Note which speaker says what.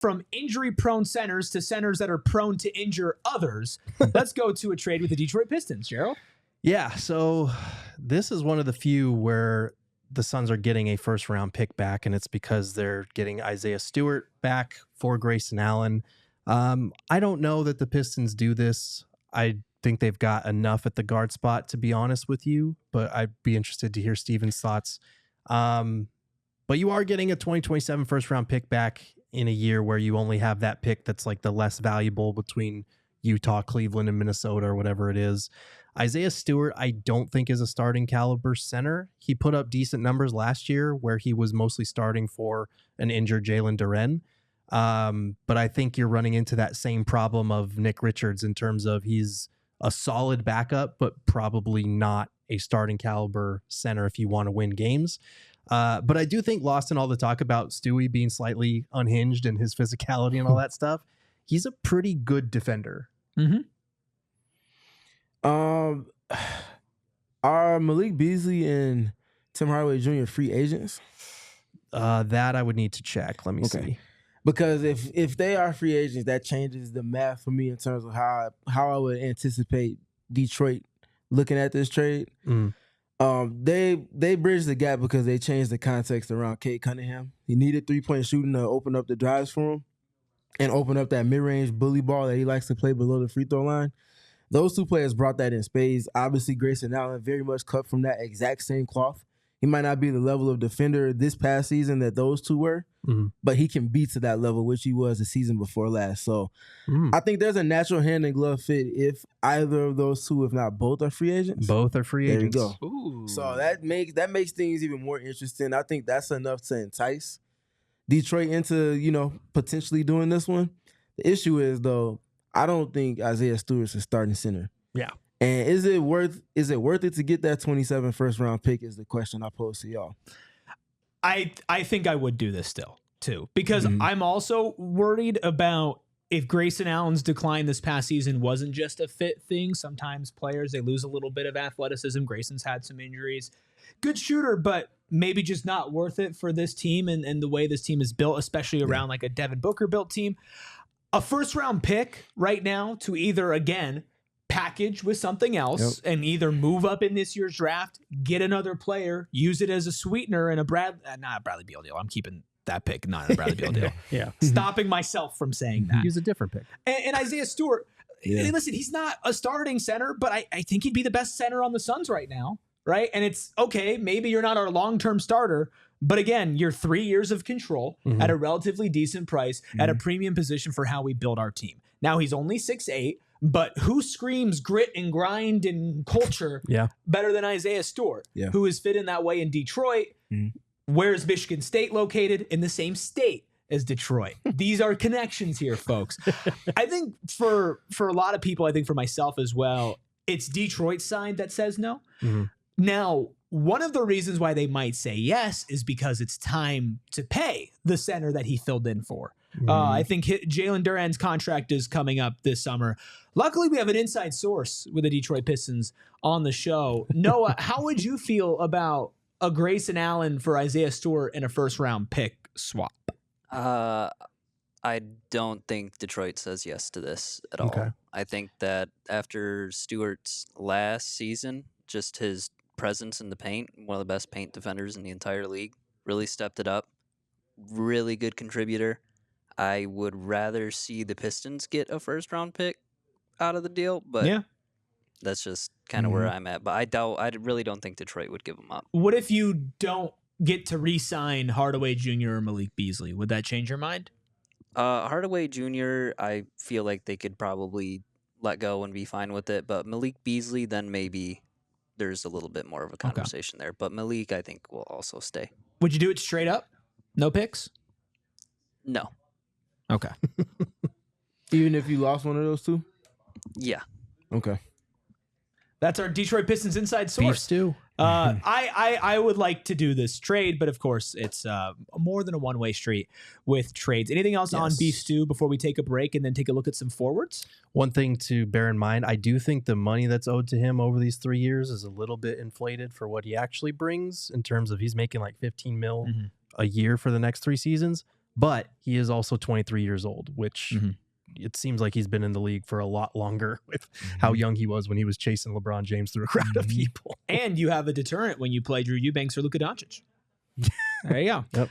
Speaker 1: from injury-prone centers to centers that are prone to injure others. Let's go to a trade with the Detroit Pistons, Gerald.
Speaker 2: Yeah, so this is one of the few where the Suns are getting a first-round pick back, and it's because they're getting Isaiah Stewart back for Grayson Allen. I don't know that the Pistons do this. I think they've got enough at the guard spot, to be honest with you, but I'd be interested to hear Steven's thoughts. But you are getting a 2027 first-round pick back in a year where you only have that pick that's like the less valuable between Utah, Cleveland, and Minnesota, or whatever it is. Isaiah Stewart, I don't think is a starting caliber center. He put up decent numbers last year where he was mostly starting for an injured Jalen Duren. But I think you're running into that same problem of Nick Richards in terms of he's a solid backup, but probably not a starting caliber center if you want to win games. But I do think, lost in all the talk about Stewie being slightly unhinged and his physicality and all that stuff, he's a pretty good defender.
Speaker 1: Mm-hmm.
Speaker 3: Are Malik Beasley and Tim Hardaway Jr. free agents?
Speaker 2: That I would need to check. Let me see.
Speaker 3: Because if they are free agents, that changes the math for me in terms of how I would anticipate Detroit looking at this trade. They bridged the gap because they changed the context around Cade Cunningham. He needed 3-point shooting to open up the drives for him and open up that mid-range bully ball that he likes to play below the free throw line. Those two players brought that in spades. Obviously, Grayson Allen very much cut from that exact same cloth. He might not be the level of defender this past season that those two were, but he can be to that level, which he was the season before last. So I think there's a natural hand-in-glove fit if either of those two, if not both, are free agents.
Speaker 2: Both are free agents.
Speaker 3: There you go. Ooh. So that makes things even more interesting. I think that's enough to entice Detroit into, potentially doing this one. The issue is, though, I don't think Isaiah Stewart's a starting center.
Speaker 2: Yeah.
Speaker 3: And is it worth it to get that 27 first round pick is the question I pose to y'all.
Speaker 1: I think I would do this still too, because I'm also worried about if Grayson Allen's decline this past season wasn't just a fit thing. Sometimes players, they lose a little bit of athleticism. Grayson's had some injuries. Good shooter, but maybe just not worth it for this team and the way this team is built, especially around like a Devin Booker built team. A first round pick right now to either, again, package with something else and either move up in this year's draft, get another player, use it as a sweetener and not a Bradley Beal deal. I'm keeping that pick, not a Bradley Beal deal.
Speaker 2: Yeah.
Speaker 1: Stopping myself from saying that.
Speaker 2: Use a different pick.
Speaker 1: And Isaiah Stewart, listen, he's not a starting center, but I think he'd be the best center on the Suns right now, right? And it's okay, maybe you're not our long-term starter, but again, you're 3 years of control at a relatively decent price at a premium position for how we build our team. Now he's only 6'8", but who screams grit and grind and culture better than Isaiah Stewart, who is fit in that way in Detroit? Where is Michigan State located? In the same state as Detroit. These are connections here, folks. I think for a lot of people, I think for myself as well, it's Detroit's side that says no. Now, one of the reasons why they might say yes is because it's time to pay the center that he filled in for. I think Jalen Duran's contract is coming up this summer. Luckily, we have an inside source with the Detroit Pistons on the show. Noah, how would you feel about a Grayson Allen for Isaiah Stewart and a first-round pick swap?
Speaker 4: I don't think Detroit says yes to this at all. I think that after Stewart's last season, just his presence in the paint, one of the best paint defenders in the entire league, really stepped it up. Really good contributor. I would rather see the Pistons get a first-round pick out of the deal, but that's just kind of where I'm at. But I really don't think Detroit would give him up.
Speaker 1: What if you don't get to re-sign Hardaway Jr. or Malik Beasley? Would that change your mind?
Speaker 4: Hardaway Jr., I feel like they could probably let go and be fine with it. But Malik Beasley, then maybe there's a little bit more of a conversation there. But Malik, I think, will also stay.
Speaker 1: Would you do it straight up? No picks?
Speaker 4: No.
Speaker 1: Okay.
Speaker 3: Even if you lost one of those two?
Speaker 4: Yeah.
Speaker 3: Okay.
Speaker 1: That's our Detroit Pistons inside source.
Speaker 2: Beef stew.
Speaker 1: I would like to do this trade, but of course it's more than a one-way street with trades. Anything else on Beef Stew before we take a break and then take a look at some forwards?
Speaker 2: One thing to bear in mind, I do think the money that's owed to him over these 3 years is a little bit inflated for what he actually brings in terms of he's making like $15 million a year for the next 3 seasons. but he is also 23 years old, which it seems like he's been in the league for a lot longer with how young he was when he was chasing LeBron James through a crowd of people.
Speaker 1: And you have a deterrent when you play Drew Eubanks or Luka Doncic. There you go.
Speaker 2: Yep.